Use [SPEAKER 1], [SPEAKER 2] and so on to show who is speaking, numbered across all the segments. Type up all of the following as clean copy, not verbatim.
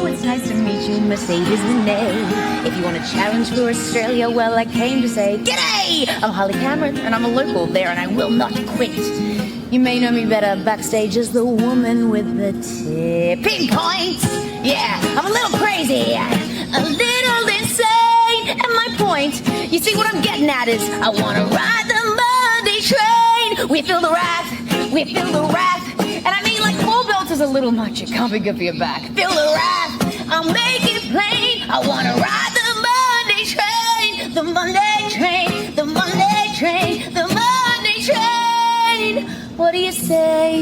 [SPEAKER 1] it's nice to meet you, Mercedes Renee. If you want a challenge for Australia, well, I came to say, G'day! I'm Holly Cameron, and I'm a local there, and I will not quit. You may know me better backstage as the woman with the tipping points. Yeah, I'm a little crazy, a little insane. And my point, you see what I'm getting at is, I want to ride the Monday train. We feel the wrath, we feel the wrath. And I mean, like, 4 belts is a little much. It can't be good for your back. Feel the wrath, I'll make it plain. I want to ride the Monday train. The Monday train, the Monday train, the Monday train. What do you say?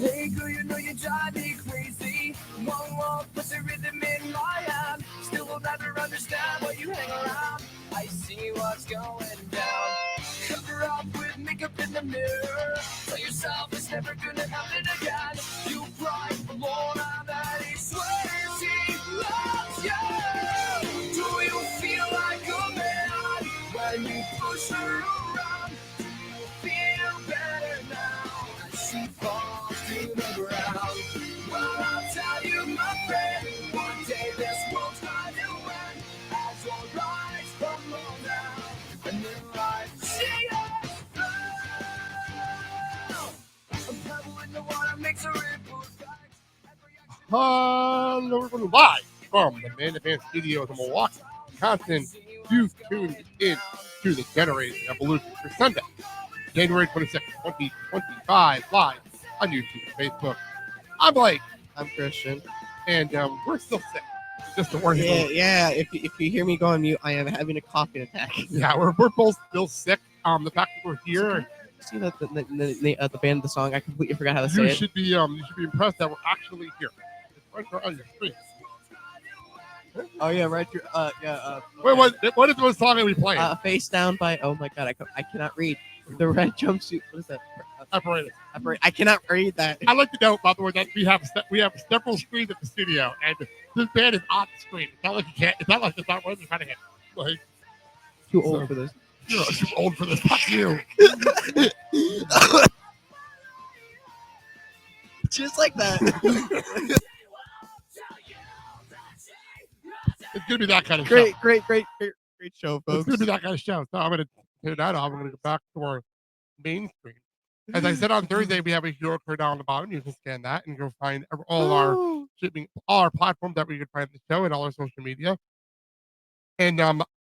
[SPEAKER 2] Hey girl, you know you drive me crazy. One more pussy rhythm in my hand. Still will never understand why you hang around. I see what's going down. Cover up with makeup in the mirror. Tell yourself it's never gonna happen again. You cry alone and that he swears he loves you. Do you feel like a man when you push her around? Do you feel better now as she falls to the ground? Well, I'll tell you, my friend, one day this world's going to end as your rise from low down. A new life she has found. A pebble in the water makes a ripple effect.
[SPEAKER 3] Hello, everyone, live from the Man to Man Studios in Milwaukee, Wisconsin. You've tuned in to the Generated Evolution for Sunday, January 26, 2025, live on YouTube and Facebook. I'm Blake.
[SPEAKER 4] I'm Christian.
[SPEAKER 3] And we're still sick. Just to warn you.
[SPEAKER 4] Yeah. If you hear me go on mute, I am having a coughing attack.
[SPEAKER 3] Yeah, we're both still sick. The fact that we're here.
[SPEAKER 4] See that the band of the song? I completely forgot how to say
[SPEAKER 3] You
[SPEAKER 4] it.
[SPEAKER 3] should be impressed that we're actually here. It's right there on your screen.
[SPEAKER 4] Oh yeah, right.
[SPEAKER 3] Wait, what is the song that we played?
[SPEAKER 4] Face Down by. Oh my god, I cannot read. The red jumpsuit. What is that?
[SPEAKER 3] Apparatus.
[SPEAKER 4] I cannot read that.
[SPEAKER 3] I'd like to note, by the way, that we have several screens at the studio, and this band is on the screen. It's not like you can't. It's not like it's not worth trying to hit. Like,
[SPEAKER 4] Too old for this.
[SPEAKER 3] You're too old for this. Fuck you.
[SPEAKER 4] Just like that.
[SPEAKER 3] It's gonna be that kind of
[SPEAKER 4] Great
[SPEAKER 3] show.
[SPEAKER 4] show,
[SPEAKER 3] It's
[SPEAKER 4] folks.
[SPEAKER 3] gonna be that kind of show. So I'm gonna turn that off. I'm gonna go back to our main screen. As I said on Thursday, we have a QR code down on the bottom. You can scan that and go find all our platforms that we could find the show and all our social media. And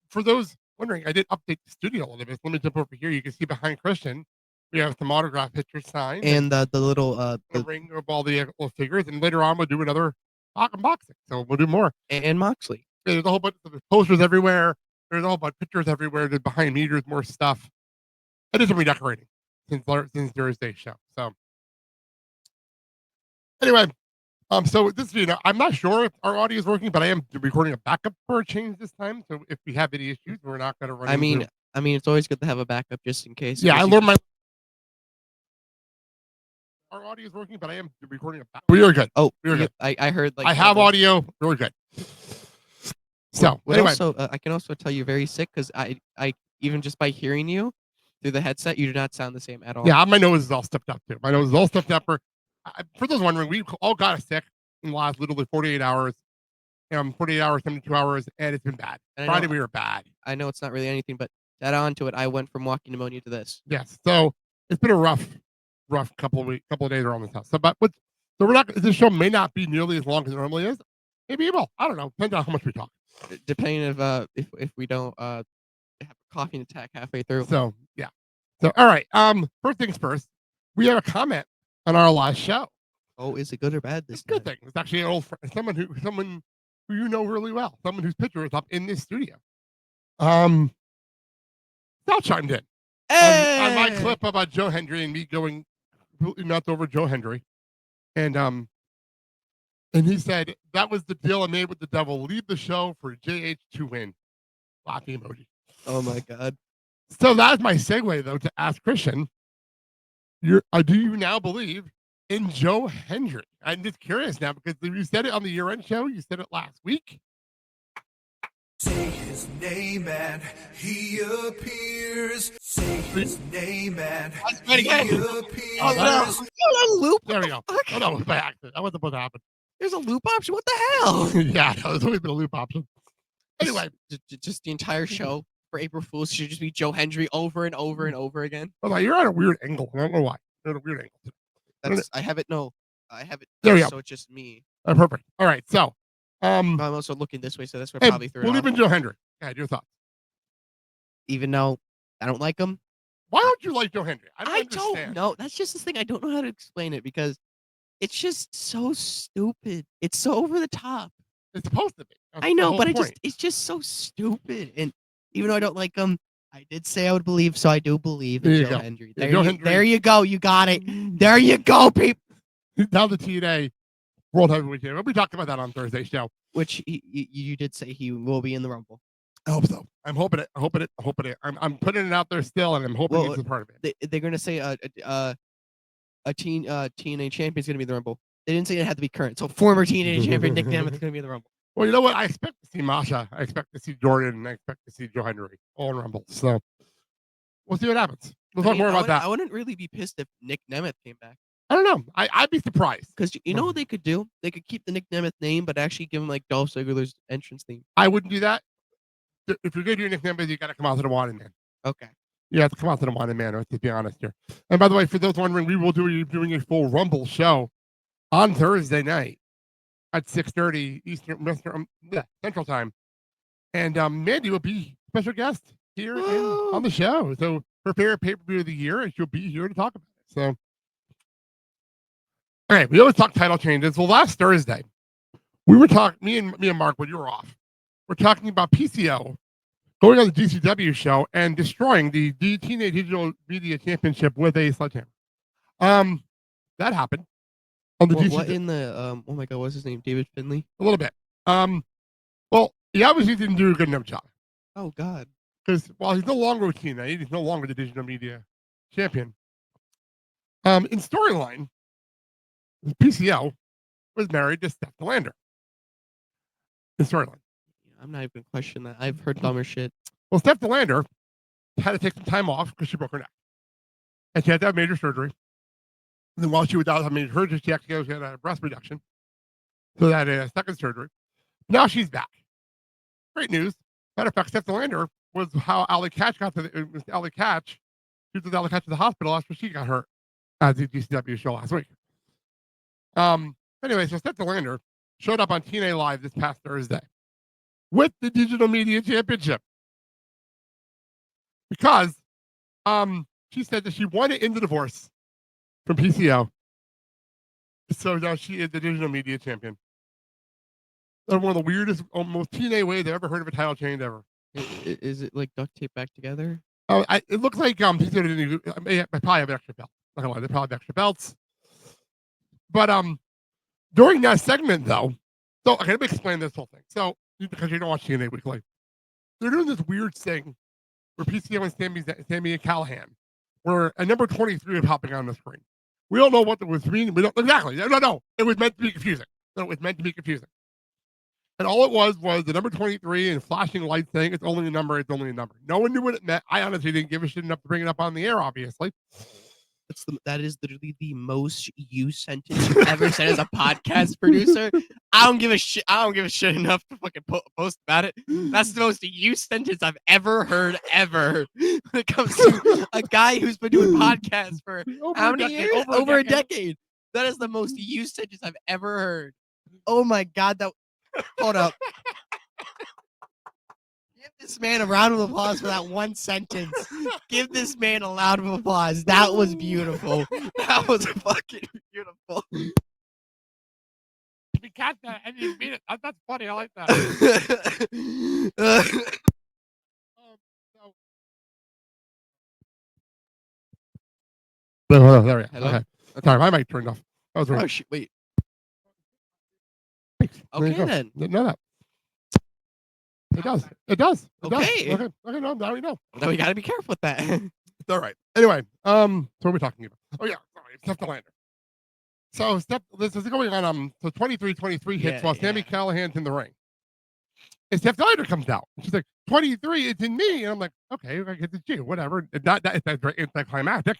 [SPEAKER 3] for those wondering, I did update the studio a little bit. Let me jump over here. You can see behind Christian, we have some autograph pictures signed
[SPEAKER 4] And the little
[SPEAKER 3] the ring of all the little figures. And later on, we'll do another unboxing. So we'll do more.
[SPEAKER 4] and Moxley.
[SPEAKER 3] There's a whole bunch of posters everywhere. There's a whole bunch of pictures everywhere. There's behind me, there's more stuff. I did some redecorating since Thursday's show. So anyway, so this video, I'm not sure if our audio is working, but I am recording a backup for a change this time. So if we have any issues, we're not going to run.
[SPEAKER 4] I mean, it's always good to have a backup just in case.
[SPEAKER 3] Yeah, I learned my. Our audio is working, but I am recording a backup. We are good.
[SPEAKER 4] Oh,
[SPEAKER 3] we are good.
[SPEAKER 4] I heard like
[SPEAKER 3] I have audio. We're good. So anyway,
[SPEAKER 4] also, I can also tell you're very sick because I even just by hearing you through the headset, you do not sound the same at all.
[SPEAKER 3] yeah, my nose is all stuffed up too. My nose is all stuffed up. For those wondering, we all got sick in the last literally 48 hours. 48 hours, 72 hours, and it's been bad. Friday we were bad.
[SPEAKER 4] I know it's not really anything, but to add on to it, I went from walking pneumonia to this.
[SPEAKER 3] Yes, so it's been a rough couple of days around this house. So, so we're not. This show may not be nearly as long as it normally is. Maybe it will. I don't know. Depends on how much we talk.
[SPEAKER 4] Depending if we don't have a coughing attack halfway through.
[SPEAKER 3] So yeah. So all right. First things first. We have a comment on our last show.
[SPEAKER 4] Oh, is it good or bad?
[SPEAKER 3] It's a good thing. It's actually an old friend, someone who you know really well, someone whose picture is up in this studio. Sal chimed in on my clip about Joe Hendry and me going completely nuts over Joe Hendry, and he said that was the deal I made with the devil. Leave the show for JH to win. Laughing emoji.
[SPEAKER 4] Oh my god.
[SPEAKER 3] So that's my segue though to ask Christian. Do you now believe in Joe Hendry. I'm just curious now because you said it on the year-end show. You said it last week.
[SPEAKER 2] Say his name and he appears. Say his name and he appears.
[SPEAKER 4] Oh, no. Loop.
[SPEAKER 3] There we go. Oh, no, by accident. That wasn't supposed to happen.
[SPEAKER 4] There's a loop option. What the hell?
[SPEAKER 3] Yeah, there's always been a loop option. Anyway,
[SPEAKER 4] just the entire show for April Fools should just be Joe Hendry over and over and over again.
[SPEAKER 3] well, you're on a weird angle. I don't know why. You're on a weird angle.
[SPEAKER 4] I have it. No, I have it.
[SPEAKER 3] There we go.
[SPEAKER 4] So it's just me.
[SPEAKER 3] Perfect. All right. So,
[SPEAKER 4] I'm also looking this way, so that's what
[SPEAKER 3] hey,
[SPEAKER 4] probably threw
[SPEAKER 3] we'll
[SPEAKER 4] it
[SPEAKER 3] leave
[SPEAKER 4] off.
[SPEAKER 3] in Joe Hendry. Yeah, your thoughts.
[SPEAKER 4] Even though I don't like him.
[SPEAKER 3] Why don't you like Joe Hendry? I don't
[SPEAKER 4] don't know. That's just the thing. I don't know how to explain it because it's just so stupid. It's so over the top.
[SPEAKER 3] It's supposed to be.
[SPEAKER 4] I know, but it's just so stupid. And even though I don't like him, I did say I would believe, so I do believe in Joe Hendry. There you go. You got it. There you go, people.
[SPEAKER 3] Now the TNA World Heavyweight Champion. We'll be talking about that on Thursday's show.
[SPEAKER 4] Which you did say he will be in the Rumble.
[SPEAKER 3] I hope so. I'm hoping it. I'm putting it out there still, and I'm hoping it's a part of it.
[SPEAKER 4] They're gonna say a TNA champion is gonna be in the Rumble. They didn't say it had to be current. So former TNA champion Nick Nemeth is gonna be in the Rumble.
[SPEAKER 3] Well, you know what? I expect to see Masha. I expect to see Jordan. And I expect to see Joe Hendry all in Rumble. So we'll see what happens. We'll talk more about that.
[SPEAKER 4] I wouldn't really be pissed if Nick Nemeth came back.
[SPEAKER 3] I don't know. I'd be surprised.
[SPEAKER 4] Because you know what they could do? They could keep the Nick Nemeth name, but actually give him like Dolph Ziggler's entrance theme.
[SPEAKER 3] I wouldn't do that. If you're going to do Nick Nemeth, you got to come out to the Wanted Man.
[SPEAKER 4] Okay. You
[SPEAKER 3] have to come out to the Wanted Man, to be honest here. And by the way, for those wondering, we will be doing a full Rumble show on Thursday night at 6:30 Eastern Central Time. And Mandy will be special guest here on the show. So her favorite pay-per-view of the year, and she'll be here to talk about it. So, all right, we always talk title changes. Well, last Thursday, we were talking, me and Mark, when you were off, we're talking about PCO going on the GCW show and destroying the TNA Digital Media Championship with a sledgehammer. That happened on the GCW.
[SPEAKER 4] What in the oh my god, what's his name? David Finlay?
[SPEAKER 3] A little bit. Well, he obviously didn't do a good enough job.
[SPEAKER 4] Oh god.
[SPEAKER 3] Because while he's no longer with TNA, he's no longer the Digital Media Champion. In storyline, PCO was married to Steph Delander. In storyline.
[SPEAKER 4] I'm not even gonna question that. I've heard dumber shit.
[SPEAKER 3] Well, Steph Delander had to take some time off because she broke her neck. And she had to have major surgery. And then while she was out having major surgery, she actually had a breast reduction. So that a second surgery. Now she's back. Great news. Matter of fact, Steph Delander was how Allie Katch got to it was Allie Katch. She was with Allie Katch to the hospital after she got hurt at the DCW show last week. Anyway, so Steph Delander showed up on TNA Live this past Thursday with the Digital Media Championship because she said that she wanted in the divorce from PCO. So now she is the Digital Media Champion. That's one of the weirdest, most TNA ways I've ever heard of a title change ever.
[SPEAKER 4] Is it like duct tape back together?
[SPEAKER 3] Oh, it looks like I probably have extra belts. Not gonna lie, they probably have extra belts. But during that segment though, so okay, let me explain this whole thing. So because you don't watch TNA Weekly, they're doing this weird thing where PCO and Sami Callahan, where a number 23 is popping on the screen. We don't know what it was mean. We don't exactly. No. It was meant to be confusing. No, it was meant to be confusing. And all it was the number 23 and flashing lights saying it's only a number, it's only a number. No one knew what it meant. I honestly didn't give a shit enough to bring it up on the air, obviously.
[SPEAKER 4] That is literally the most used sentence you've ever said as a podcast producer. I don't give a shit. I don't give a shit enough to fucking post about it. That's the most used sentence I've ever heard ever. When it comes to a guy who's been doing podcasts for how many years? Over a decade. That is the most used sentence I've ever heard. Oh my god, hold up. Give this man a round of applause for that one sentence. Give this man a round of applause. That was beautiful. That was fucking beautiful.
[SPEAKER 3] You catch that and you mean it. That's funny. I like that. There we go.
[SPEAKER 4] Hello?
[SPEAKER 3] Okay. Sorry, my mic turned off. That was weird.
[SPEAKER 4] Oh shit! Wait.
[SPEAKER 3] Thanks.
[SPEAKER 4] Okay then.
[SPEAKER 3] No, that. It does. It does.
[SPEAKER 4] Okay.
[SPEAKER 3] Okay. No, now we know.
[SPEAKER 4] Now we gotta be careful with that.
[SPEAKER 3] It's all right. Anyway, so what are we talking about? Oh yeah, sorry, Steph Delander. So this is going on. So 23 hits while Sami Callihan's in the ring. And Steph Dyder comes out. She's like, 23, it's in me. And I'm like, okay, I get it's you, whatever. It's anticlimactic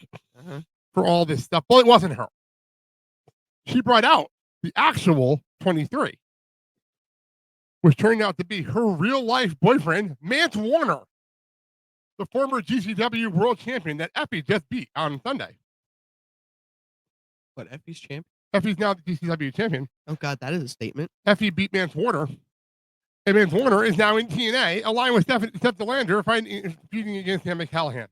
[SPEAKER 3] for all this stuff. Well, it wasn't her. She brought out the actual 23, which turned out to be her real life boyfriend, Mance Warner, the former GCW world champion that Effie just beat on Sunday.
[SPEAKER 4] What, Effie's champion?
[SPEAKER 3] Effie's now the GCW champion.
[SPEAKER 4] Oh, God, that is a statement.
[SPEAKER 3] Effie beat Mance Warner. And Mance Warner is now in TNA, aligned with Steph DeLander, fighting against Sami Callihan.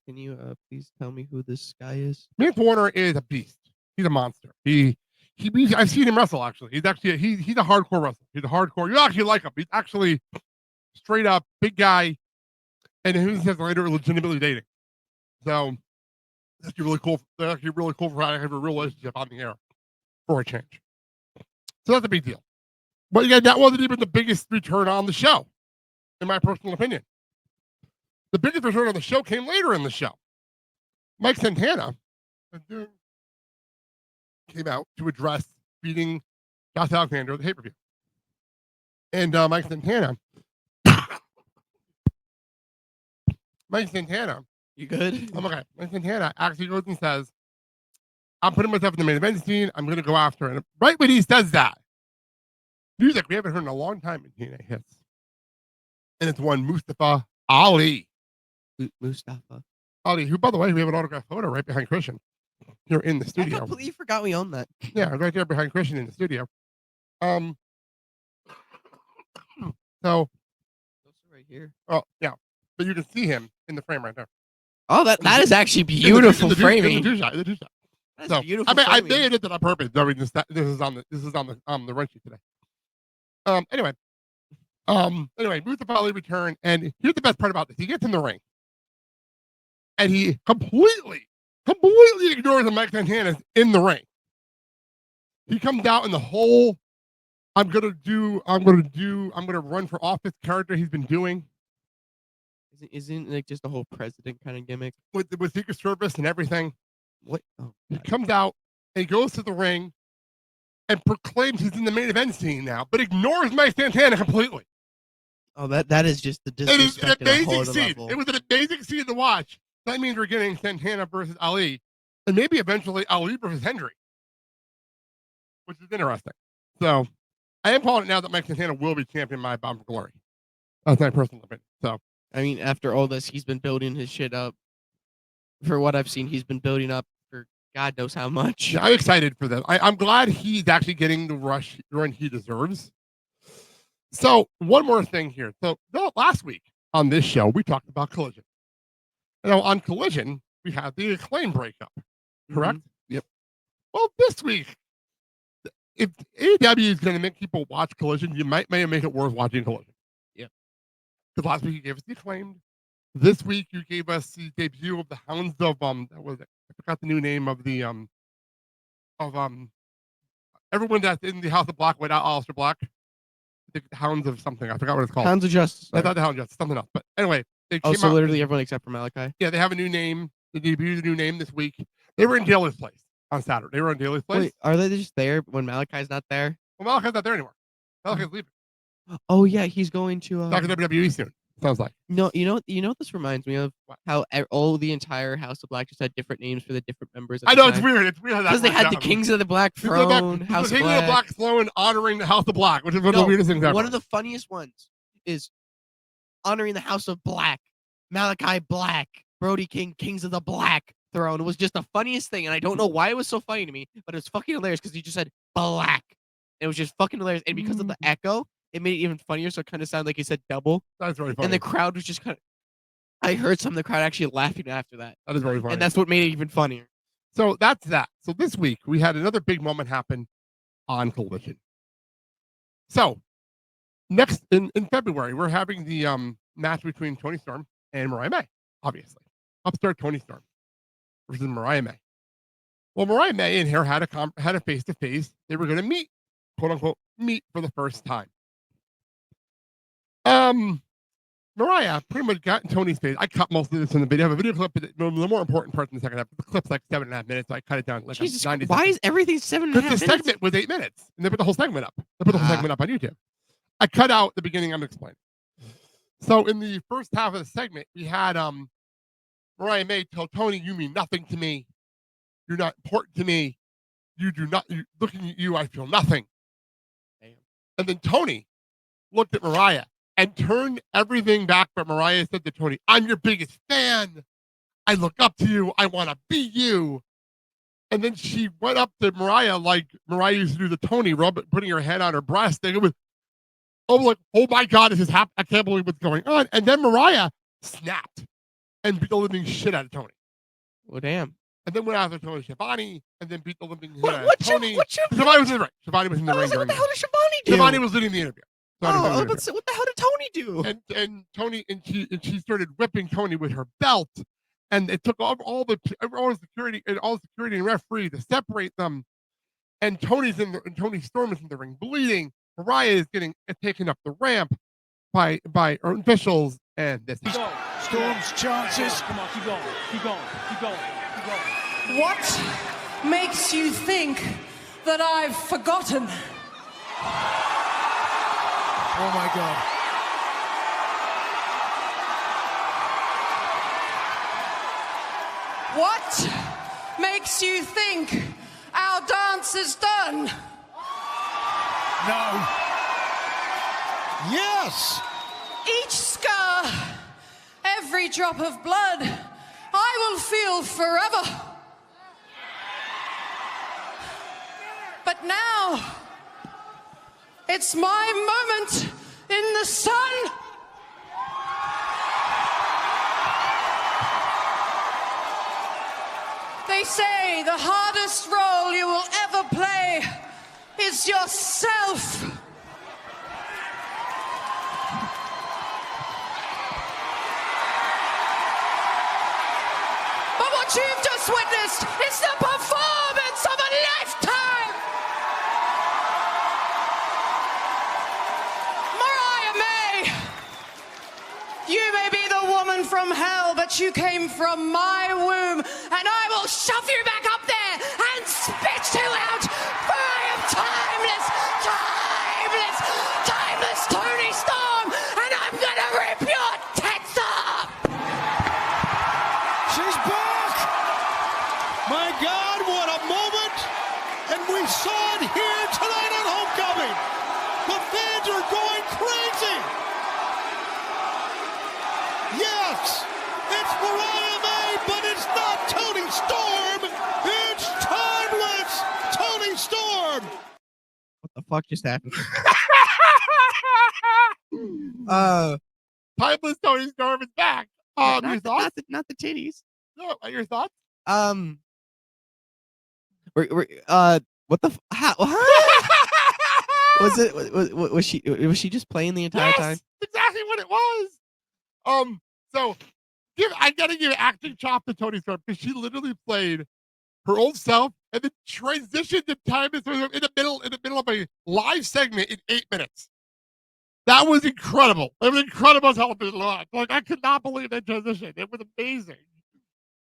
[SPEAKER 4] Can you please tell me who this guy is?
[SPEAKER 3] Mance Warner is a beast. He's a monster. I've seen him wrestle, actually. He's actually he's a hardcore wrestler. He's a hardcore. You actually like him. He's actually straight up big guy. And who says later legitimately dating. So that's actually really cool. That's actually really cool for having a real relationship on the air for a change. So that's a big deal. But yeah, that wasn't even the biggest return on the show, in my personal opinion. The biggest return on the show came later in the show. Mike Santana came out to address beating Josh Alexander at the pay-per-view. And Mike Santana,
[SPEAKER 4] you good?
[SPEAKER 3] I'm okay. Mike Santana actually goes and says, I'm putting myself in the main event scene. I'm going to go after it. And right when he says that, music we haven't heard in a long time in TNA hits. And it's one Mustafa Ali.
[SPEAKER 4] Mustafa
[SPEAKER 3] Ali, who, by the way, we have an autographed photo right behind Cristian here in the studio.
[SPEAKER 4] I completely forgot we own that.
[SPEAKER 3] Yeah, right there behind Cristian in the studio. So
[SPEAKER 4] those are right here.
[SPEAKER 3] Oh, yeah. But you can see him in the frame right there.
[SPEAKER 4] Oh, that is actually beautiful framing.
[SPEAKER 3] The two shot.
[SPEAKER 4] That's
[SPEAKER 3] so,
[SPEAKER 4] beautiful.
[SPEAKER 3] I made it on purpose. I mean, this is on the run sheet today. Anyway, Mustafa Ali returned, and here's the best part about this: he gets in the ring, and he completely ignores the Mike Santana in the ring. He comes out in the whole I'm gonna run for office character he's been doing.
[SPEAKER 4] Isn't like just the whole president kind of gimmick
[SPEAKER 3] with Secret Service and everything?
[SPEAKER 4] What? Oh,
[SPEAKER 3] he comes out and he goes to the ring and proclaims he's in the main event scene now, but ignores Mike Santana completely.
[SPEAKER 4] Oh, that is just the disrespect.
[SPEAKER 3] It is an amazing scene.
[SPEAKER 4] Level.
[SPEAKER 3] It was an amazing scene to watch. That means we're getting Santana versus Ali, and maybe eventually Ali versus Hendry, which is interesting. So I am calling it now that Mike Santana will be champion by Bound for Glory. That's my personal opinion. So
[SPEAKER 4] I mean, after all this, he's been building his shit up. For what I've seen, he's been building up for God knows how much.
[SPEAKER 3] Yeah, I'm excited for that. I'm glad he's actually getting the run he deserves. So one more thing here. So last week on this show, we talked about Collision. On Collision, we had the Acclaim breakup, correct?
[SPEAKER 4] Mm-hmm. Yep.
[SPEAKER 3] Well, this week, if AEW is going to make people watch Collision, you may make it worth watching Collision.
[SPEAKER 4] Yep.
[SPEAKER 3] Because last week you gave us the Acclaimed. This week you gave us the debut of the Hounds of that was it. I forgot the new name of the everyone that's in the House of Black without Aleister Black. I think the Hounds of something. I forgot what it's called.
[SPEAKER 4] Hounds of Justice.
[SPEAKER 3] I thought the Hounds of Justice, something else. But anyway, they came
[SPEAKER 4] so
[SPEAKER 3] out,
[SPEAKER 4] literally everyone except for Malachi.
[SPEAKER 3] Yeah, they have a new name. They debuted a new name this week. They were in Daly's place on Saturday. They were on Daly's place.
[SPEAKER 4] Wait, are they just there when Malachi's not there?
[SPEAKER 3] Well, Malachi's not there anymore. Malachi's leaving.
[SPEAKER 4] Oh yeah, he's going to
[SPEAKER 3] Back to WWE soon. Sounds like.
[SPEAKER 4] No, you know what this reminds me of?
[SPEAKER 3] What?
[SPEAKER 4] How all the entire House of Black just had different names for the different members.
[SPEAKER 3] I know, it's weird. It's weird
[SPEAKER 4] because they had the Kings of the Black Throne, House of Black.
[SPEAKER 3] Kings of the Black Throne honoring the House of Black, which is one of the weirdest things ever.
[SPEAKER 4] One of the funniest ones is honoring the House of Black. Malachi Black, Brody King, Kings of the Black Throne. It was just the funniest thing, and I don't know why it was so funny to me, but it was fucking hilarious because he just said black. It was just fucking hilarious, and because of the echo, it made it even funnier. So it kind of sounded like he said double.
[SPEAKER 3] That's very funny.
[SPEAKER 4] And the crowd was just kind of. I heard some of the crowd actually laughing after that.
[SPEAKER 3] That is very funny,
[SPEAKER 4] and that's what made it even funnier.
[SPEAKER 3] So that's that. So this week we had another big moment happen on Collision. So next in February we're having the match between Toni Storm and Mariah May, obviously. Upstart Toni Storm versus Mariah May. Well, Mariah May and her had a face-to-face. They were going to meet, quote-unquote, meet for the first time. Mariah pretty much got in Toni's face. I cut most of this in the video. I have a video clip, but the more important part in the second half. The clip's like 7.5 minutes, so I cut it down like
[SPEAKER 4] Jesus,
[SPEAKER 3] 90
[SPEAKER 4] why
[SPEAKER 3] seconds.
[SPEAKER 4] is everything 7.5 minutes?
[SPEAKER 3] Because the segment was 8 minutes, and they put the whole segment up. They put the whole segment up on YouTube. I cut out the beginning. I'm explaining. So in the first half of the segment, we had Mariah May tell Toni, "You mean nothing to me. You're not important to me. You do not. Looking at you, I feel nothing."
[SPEAKER 4] Damn.
[SPEAKER 3] And then Toni looked at Mariah and turned everything back. But Mariah said to Toni, "I'm your biggest fan. I look up to you. I want to be you." And then she went up to Mariah like Mariah used to do to Toni, putting her head on her breast. And it was, oh my God, this is happening. I can't believe what's going on. And then Mariah snapped and beat the living shit out of Toni.
[SPEAKER 4] Well, damn.
[SPEAKER 3] And then went after Tony Schiavone, and then beat the living shit out of Toni.
[SPEAKER 4] Shivani
[SPEAKER 3] was in the ring. Shivani was in the ring.
[SPEAKER 4] What the hell did Shivani do?
[SPEAKER 3] Shivani was leading the interview.
[SPEAKER 4] What the hell did Toni do?
[SPEAKER 3] And Toni and she started whipping Toni with her belt, and it took all security and referee to separate them. And Toni Storm is in the ring bleeding. Mariah is getting taken up the ramp by officials, and this.
[SPEAKER 2] Storm's chances.
[SPEAKER 5] Come on, keep going.
[SPEAKER 6] What makes you think that I've forgotten?
[SPEAKER 2] Oh my God.
[SPEAKER 6] What makes you think our dance is done?
[SPEAKER 2] No. Yes.
[SPEAKER 6] Each scar, every drop of blood, I will feel forever. But now, it's my moment in the sun. They say the hardest role you will ever play is yourself. But what you've just witnessed is the performance of a lifetime. Mariah May, you may be the woman from hell, but you came from my womb, and I will shove you back up there and spit you out. I am timeless Toni Storm, and I'm gonna rip your tits off.
[SPEAKER 2] She's back. My God, what a moment. And we saw it here tonight on Homecoming. The fans are going crazy. Yes, it's Mariah May, but it's not Toni Storm. It's Timeless Toni Storm.
[SPEAKER 4] What the fuck just happened?
[SPEAKER 3] Timeless Toni Storm is back. Your thoughts?
[SPEAKER 4] Not the titties.
[SPEAKER 3] No, your thoughts?
[SPEAKER 4] What the? How? Was she just playing the entire time?
[SPEAKER 3] Exactly what it was. So I gotta give acting chop to Toni Storm because she literally played her old self and then transitioned to Timeless in the middle of a live segment in 8 minutes. That was incredible. It was incredible television live. Like I could not believe that transition. It was amazing.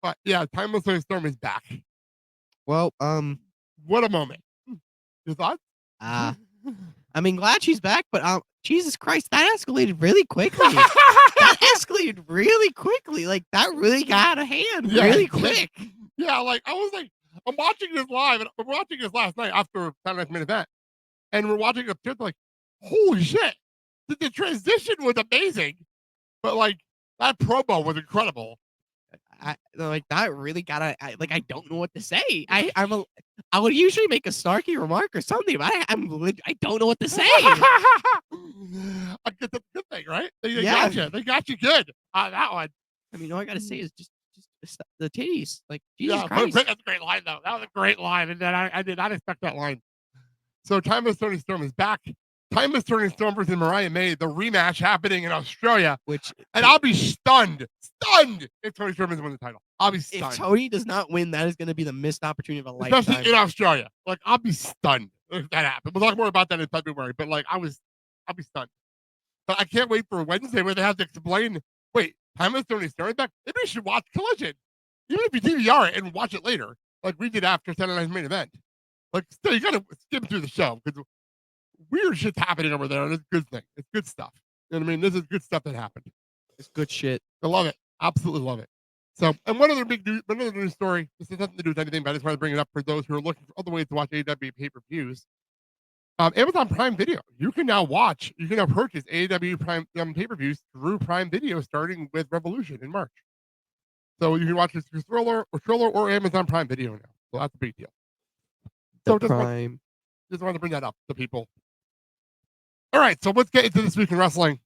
[SPEAKER 3] But yeah, Timeless Toni Storm is back.
[SPEAKER 4] Well,
[SPEAKER 3] what a moment. Your thoughts?
[SPEAKER 4] I mean, glad she's back, but Jesus Christ, that escalated really quickly. That escalated really quickly. Like that really got out of hand really quick.
[SPEAKER 3] Yeah, like I was like, I'm watching this live, and we're watching this last night after Saturday's main event, and we're watching it upstairs. Like, holy shit! The transition was amazing, but like that promo was incredible.
[SPEAKER 4] Like that really got I don't know what to say. I would usually make a snarky remark or something, but I don't know what to say.
[SPEAKER 3] That's a good thing, right? They
[SPEAKER 4] Yeah.
[SPEAKER 3] got you. They got you good on that one.
[SPEAKER 4] I mean, all I gotta say is just the titties. Like Jesus
[SPEAKER 3] Yeah,
[SPEAKER 4] Christ.
[SPEAKER 3] that's a great line though. That was a great line, and then I did not expect that line. So Timeless Toni Storm is back. Timeless Toni Storm versus Mariah May, the rematch happening in Australia. And I'll be stunned if Toni Storm doesn't win the title. I'll be stunned.
[SPEAKER 4] If Toni does not win, that is going to be the missed opportunity of a lifetime.
[SPEAKER 3] Especially in Australia. Like, I'll be stunned if that happens. We'll talk more about that in February, but like, I'll be stunned. But I can't wait for Wednesday where they have to explain. Wait, Timeless Toni Storm back? Maybe you should watch Collision, even if you DVR it and watch it later, like we did after Saturday Night's Main Event. Like, still, you gotta skim through the show because weird shit's happening over there, and it's a good thing. It's good stuff. You know what I mean? This is good stuff that happened.
[SPEAKER 4] It's good shit.
[SPEAKER 3] I love it. Absolutely love it. So, and one other news story. This has nothing to do with anything, but I just want to bring it up for those who are looking for other ways to watch AEW pay-per-views. Amazon Prime Video. You can now purchase AEW Prime pay-per-views through Prime Video, starting with Revolution in March. So you can watch this through Thriller or Amazon Prime Video now. So that's a big deal. So just wanted to bring that up to people. All right, so let's get into this week in wrestling.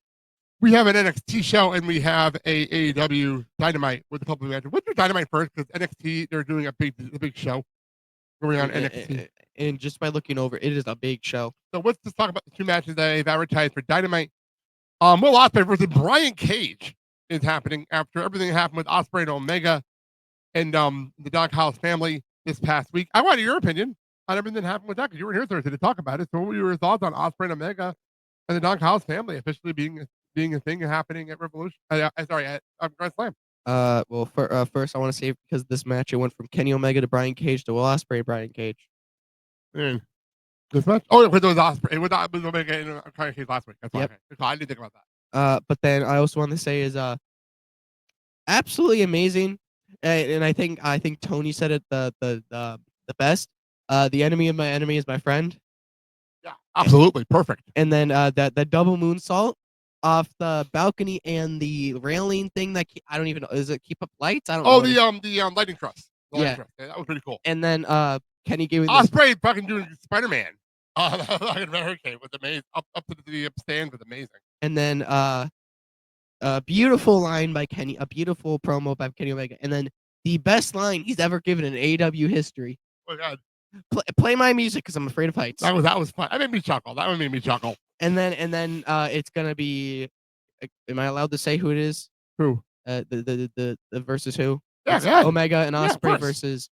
[SPEAKER 3] We have an NXT show and we have a AEW Dynamite with a couple of matches. Let's do Dynamite first because NXT, they're doing a big show going on NXT.
[SPEAKER 4] And just by looking over, it is a big show.
[SPEAKER 3] So let's just talk about the two matches that they've advertised for Dynamite. Will Ospreay versus Brian Cage is happening after everything that happened with Ospreay and Omega and the Doghouse family this past week. I wanted your opinion on everything that happened with that because you were here Thursday to talk about it. So what were your thoughts on Ospreay and Omega and the Doghouse family officially being a thing happening at Revolution? At Grand Slam.
[SPEAKER 4] Well, first I want to say because this match it went from Kenny Omega to Brian Cage to Will Ospreay and Brian Cage.
[SPEAKER 3] This match? Oh, it was Ospreay. It was Omega and Brian Cage last week. That's why.
[SPEAKER 4] Yep.
[SPEAKER 3] Okay. I didn't think about that.
[SPEAKER 4] But then I also want to say is absolutely amazing, and I think Tony said it the best. The enemy of my enemy is my friend.
[SPEAKER 3] Yeah, absolutely perfect.
[SPEAKER 4] And then that double moonsault off the balcony and the railing thing that I don't even know. Is it keep up lights? I don't know.
[SPEAKER 3] Oh, the lightning truss.
[SPEAKER 4] Yeah,
[SPEAKER 3] that was pretty cool.
[SPEAKER 4] And then Kenny gave me
[SPEAKER 3] Ospreay fucking doing Spider-Man. Fucking Hurricane was amazing. Up to the stands was amazing.
[SPEAKER 4] And then a beautiful line by Kenny, a beautiful promo by Kenny Omega, and then the best line he's ever given in AEW history.
[SPEAKER 3] Oh my god!
[SPEAKER 4] Play my music because I'm afraid of heights.
[SPEAKER 3] That was fun. That made me chuckle. That one made me chuckle.
[SPEAKER 4] And then it's gonna be. Am I allowed to say who it is?
[SPEAKER 3] Who?
[SPEAKER 4] The versus who?
[SPEAKER 3] Yeah.
[SPEAKER 4] Omega and Ospreay versus.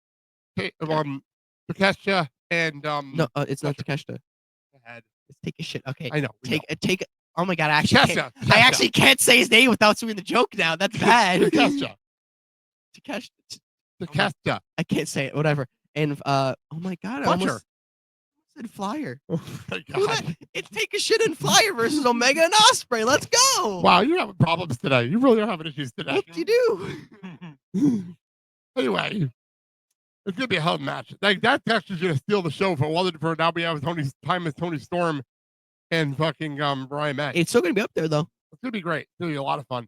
[SPEAKER 3] Takeshita and
[SPEAKER 4] No, it's not Takeshita.
[SPEAKER 3] Let's
[SPEAKER 4] take a shit. Okay.
[SPEAKER 3] I know.
[SPEAKER 4] Take. Oh my god! I actually can't say his name without doing the joke now. That's bad.
[SPEAKER 3] Takeshita.
[SPEAKER 4] I can't say it. Whatever. And oh my god! I almost said Flyer.
[SPEAKER 3] Oh my god!
[SPEAKER 4] It's Take a Shit and Flyer versus Omega and Ospreay. Let's go!
[SPEAKER 3] Wow, you're having problems today. You really are having issues today.
[SPEAKER 4] What you do?
[SPEAKER 3] Anyway, it's gonna be a hell of a match. Like that's actually gonna steal the show for now. We have Timeless Toni Storm and fucking Brian May.
[SPEAKER 4] It's still gonna be up there though.
[SPEAKER 3] It's gonna be great. It's gonna be a lot of fun.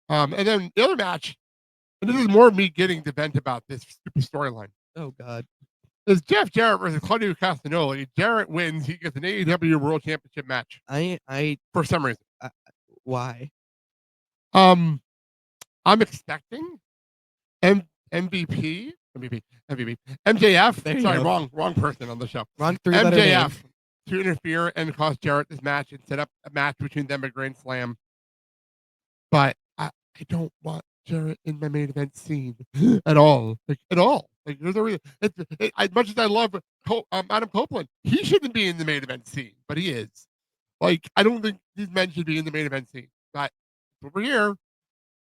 [SPEAKER 3] And then the other match, and this is more me getting to vent about this stupid storyline.
[SPEAKER 4] Oh god.
[SPEAKER 3] Is Jeff Jarrett versus Claudio Castagnoli. Jarrett wins. He gets an AEW World Championship match.
[SPEAKER 4] I
[SPEAKER 3] for some reason.
[SPEAKER 4] Why?
[SPEAKER 3] I'm expecting MJF. Sorry, wrong person on the show.
[SPEAKER 4] Wrong three-letter name.
[SPEAKER 3] MJF to interfere and cause Jarrett this match and set up a match between them at Grand Slam. But I don't want Jarrett in my main event scene at all. Like there's a reason. As much as I love Adam Copeland, he shouldn't be in the main event scene, but he is. Like I don't think these men should be in the main event scene. But over here,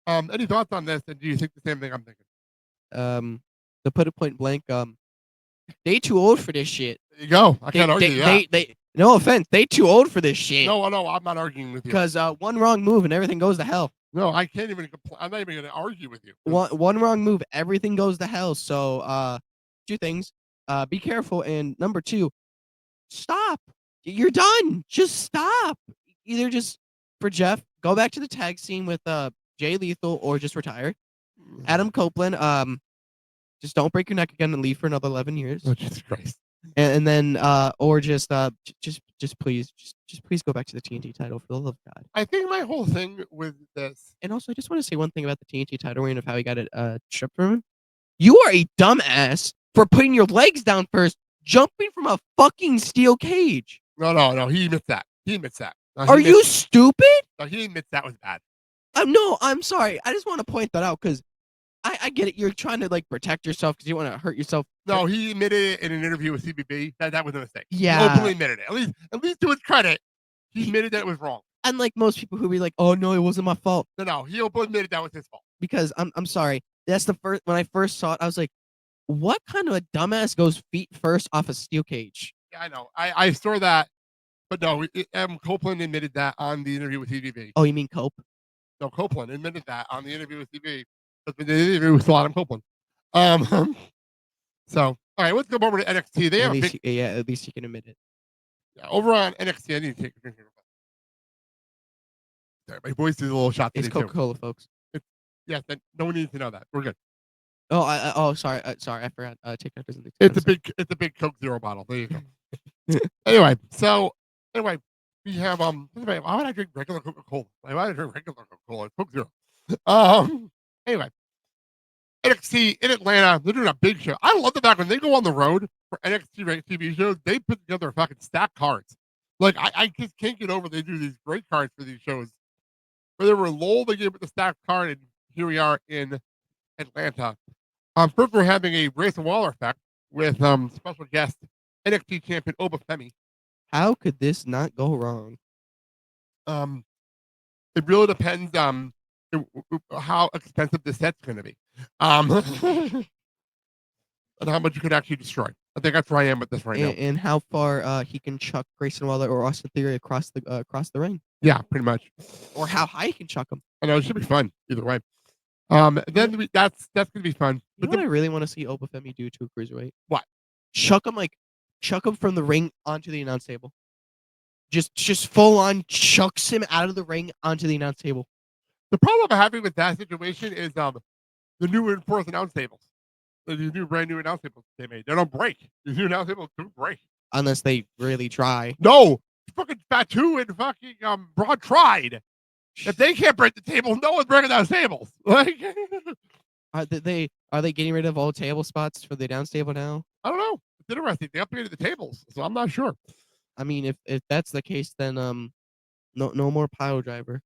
[SPEAKER 3] any thoughts on this? And do you think the same thing I'm thinking?
[SPEAKER 4] To put it point blank, they too old for this shit.
[SPEAKER 3] There you go. I can't argue that.
[SPEAKER 4] They no offense, they too old for this shit.
[SPEAKER 3] No, I'm not arguing with you.
[SPEAKER 4] Because one wrong move and everything goes to hell.
[SPEAKER 3] No, I can't even. I'm not even going to argue with you.
[SPEAKER 4] One wrong move, everything goes to hell. So, two things: be careful, and number two, stop. You're done. Just stop. Either just for Jeff, go back to the tag scene with Jay Lethal, or just retire. Adam Copeland, just don't break your neck again and leave for another 11 years.
[SPEAKER 3] Oh, Jesus Christ.
[SPEAKER 4] And then, or just please go back to the TNT title for the love of God.
[SPEAKER 3] I think my whole thing with this,
[SPEAKER 4] and also I just want to say one thing about the TNT title reign of how he got it stripped from him. You are a dumbass for putting your legs down first, jumping from a fucking steel cage.
[SPEAKER 3] No. He admits that.
[SPEAKER 4] Are you stupid?
[SPEAKER 3] No, he admits that was bad.
[SPEAKER 4] No, I'm sorry. I just want to point that out because I get it. You're trying to like protect yourself because you want to hurt yourself.
[SPEAKER 3] No, he admitted it in an interview with CBB that was a mistake.
[SPEAKER 4] Yeah,
[SPEAKER 3] he openly admitted it. At least to his credit, he admitted that it was wrong.
[SPEAKER 4] unlike most people who be like, "Oh no, it wasn't my fault,"
[SPEAKER 3] No, he openly admitted that was his fault.
[SPEAKER 4] because I'm sorry. That's the first when I first saw it, I was like, "What kind of a dumbass goes feet first off a steel cage?"
[SPEAKER 3] Yeah, I know. I saw that, but no, Copeland admitted that on the interview with TVB.
[SPEAKER 4] Oh, you mean Cope?
[SPEAKER 3] No, Copeland admitted that on the interview with TV. But the interview with Adam Copeland. So, all right, let's go over to NXT. They
[SPEAKER 4] At
[SPEAKER 3] have a
[SPEAKER 4] least,
[SPEAKER 3] big,
[SPEAKER 4] at least you can admit it.
[SPEAKER 3] yeah, over on NXT. I need to take a drink here. Sorry, my voice is a little shot
[SPEAKER 4] It's
[SPEAKER 3] today too.
[SPEAKER 4] Coca-Cola, folks.
[SPEAKER 3] Yes, no one needs to know that. We're good.
[SPEAKER 4] Oh, sorry, I forgot. TikTok doesn't.
[SPEAKER 3] It's a big Coke Zero bottle. There you go. Anyway, we have why would I drink regular Coca-Cola? Why would I drink regular Coca-Cola? Coke Zero. Anyway, NXT in Atlanta, they're doing a big show. I love the fact when they go on the road for NXT TV shows, they put together fucking stack cards. Like I just can't get over they do these great cards for these shows. Where they were Lowell, they gave it the stack card, and here we are in Atlanta. First we're having a Grayson Waller effect with special guest NXT champion Obafemi.
[SPEAKER 4] How could this not go wrong?
[SPEAKER 3] It really depends how expensive the set's going to be, and how much you could actually destroy. I think that's where I am with this right now.
[SPEAKER 4] And how far he can chuck Grayson Waller or Austin Theory across the ring,
[SPEAKER 3] Yeah, pretty much.
[SPEAKER 4] or how high he can chuck him.
[SPEAKER 3] I know it should be fun either way. Then that's going to be fun.
[SPEAKER 4] You know what I really want to see Obafemi do to a cruiserweight?
[SPEAKER 3] What?
[SPEAKER 4] Chuck him from the ring onto the announce table. Just full on chucks him out of the ring onto the announce table.
[SPEAKER 3] The problem I'm having with that situation is the new enforced announce tables. These brand new announce tables they made. They don't break. These new announce tables don't break.
[SPEAKER 4] Unless they really try.
[SPEAKER 3] No, fucking Fatu and fucking Broad tried. If they can't break the table, no one's breaking those tables. Like,
[SPEAKER 4] Are they getting rid of all table spots for the announce table now?
[SPEAKER 3] I don't know. It's interesting. They upgraded the tables, so I'm not sure.
[SPEAKER 4] I mean, if that's the case, then no more pile driver.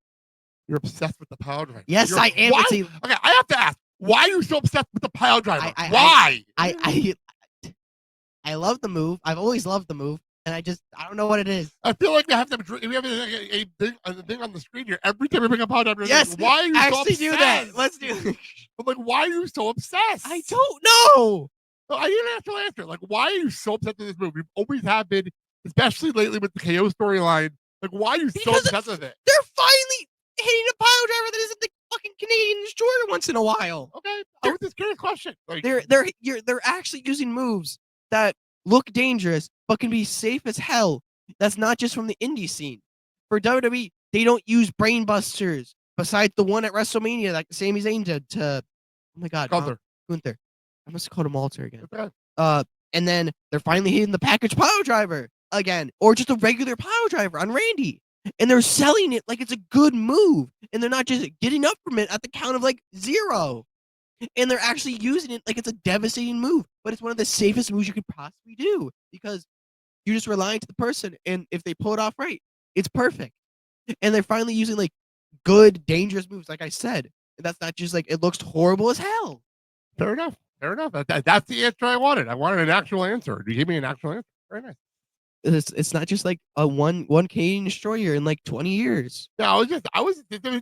[SPEAKER 3] You're obsessed with the pile driver.
[SPEAKER 4] Yes, I am.
[SPEAKER 3] Why? Okay, I have to ask. Why are you so obsessed with the pile driver? Why?
[SPEAKER 4] I love the move. I've always loved the move, and I don't know what it is.
[SPEAKER 3] I feel like we have a thing on the screen here every time we bring up pile driver.
[SPEAKER 4] Yes,
[SPEAKER 3] like, why are you
[SPEAKER 4] actually
[SPEAKER 3] so obsessed?
[SPEAKER 4] do that. Let's do it.
[SPEAKER 3] But like, why are you so obsessed?
[SPEAKER 4] I don't know.
[SPEAKER 3] No, I need an actual answer. Like, why are you so obsessed with this move? We've always have been, especially lately with the KO storyline. Like, why are you so obsessed with it?
[SPEAKER 4] They're finally hitting a pile driver that isn't the fucking Canadian destroyer once in a while.
[SPEAKER 3] Okay, that was just a curious question. Like,
[SPEAKER 4] They're actually using moves that look dangerous but can be safe as hell. That's not just from the indie scene. For WWE, they don't use brain busters besides the one at WrestleMania that Sami Zayn did to oh my god, Gunther. I must have called him Walter again.
[SPEAKER 3] Okay.
[SPEAKER 4] And then they're finally hitting the package pile driver again, or just a regular pile driver on Randy. And they're selling it like it's a good move. And they're not just getting up from it at the count of like 0. And they're actually using it like it's a devastating move. But it's one of the safest moves you could possibly do because you're just relying to the person. And if they pull it off right, it's perfect. And they're finally using like good, dangerous moves, like I said. And that's not just like it looks horrible as hell.
[SPEAKER 3] Fair enough. That's the answer I wanted. I wanted an actual answer. You gave me an actual answer. Very nice.
[SPEAKER 4] It's not just like a one Canadian destroyer in like 20 years.
[SPEAKER 3] No, that's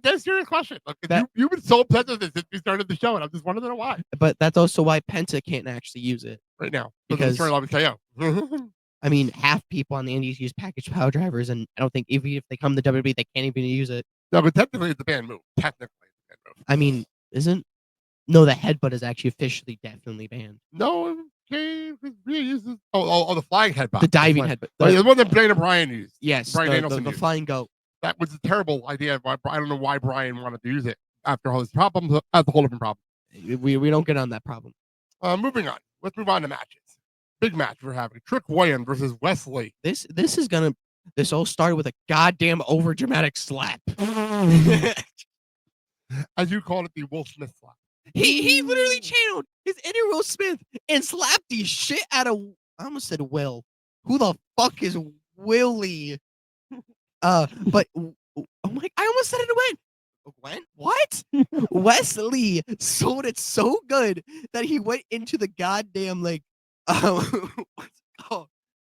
[SPEAKER 3] a serious question. Look, you've been so obsessed with this since we started the show, and I'm just wanting to know why.
[SPEAKER 4] But that's also why Penta can't actually use it
[SPEAKER 3] Right now.
[SPEAKER 4] Because-
[SPEAKER 3] Let me tell you.
[SPEAKER 4] I mean, half people on the indies use package power drivers, and I don't think even if they come to WWE, they can't even use it.
[SPEAKER 3] No, but technically it's a band move.
[SPEAKER 4] I mean, no, the headbutt is actually officially definitely banned.
[SPEAKER 3] No, okay, uses the flying headbutt.
[SPEAKER 4] The diving headbutt.
[SPEAKER 3] The one that Dana Bryan used.
[SPEAKER 4] Yes,
[SPEAKER 3] Bryan
[SPEAKER 4] the
[SPEAKER 3] Danielson used.
[SPEAKER 4] flying goat.
[SPEAKER 3] That was a terrible idea. I don't know why Bryan wanted to use it after all his problems. That's a whole different problem.
[SPEAKER 4] We don't get on that problem.
[SPEAKER 3] Moving on. Let's move on to matches. Big match we're having. Trick Williams versus Wesley.
[SPEAKER 4] This all started with a goddamn over dramatic slap.
[SPEAKER 3] As you called it, the Will Smith slap.
[SPEAKER 4] He literally channeled his inner Will Smith and slapped the shit out of. I almost said Will. Who the fuck is Willie? But oh my! I almost said it Gwen. What? Wesley sold it so good that he went into the goddamn like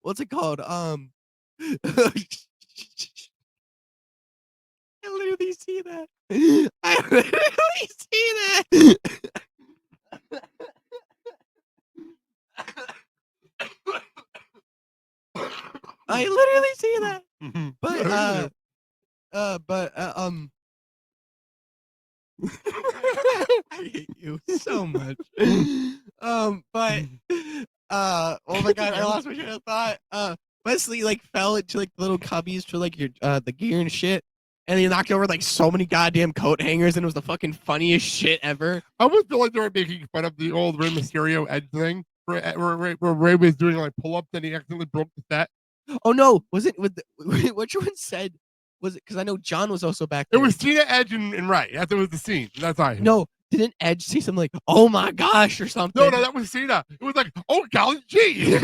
[SPEAKER 4] what's it called? I literally see that. I literally see that. I literally see that. But I hate you so much. But oh my god, I lost my train of thought. Wesley like fell into like little cubbies for like your the gear and shit. And he knocked over like so many goddamn coat hangers, and it was the fucking funniest shit ever.
[SPEAKER 3] I always feel like they were making fun of the old Rey Mysterio Edge thing, where Rey was doing like pull-ups and he accidentally broke the set.
[SPEAKER 4] Oh no, was it with which one said? Was it because I know John was also back
[SPEAKER 3] It
[SPEAKER 4] there?
[SPEAKER 3] was Cena, Edge, and Rey. That was the scene. That's why.
[SPEAKER 4] No, didn't Edge say something like "Oh my gosh" or something?
[SPEAKER 3] No, that was Cena. It was like, oh golly gee.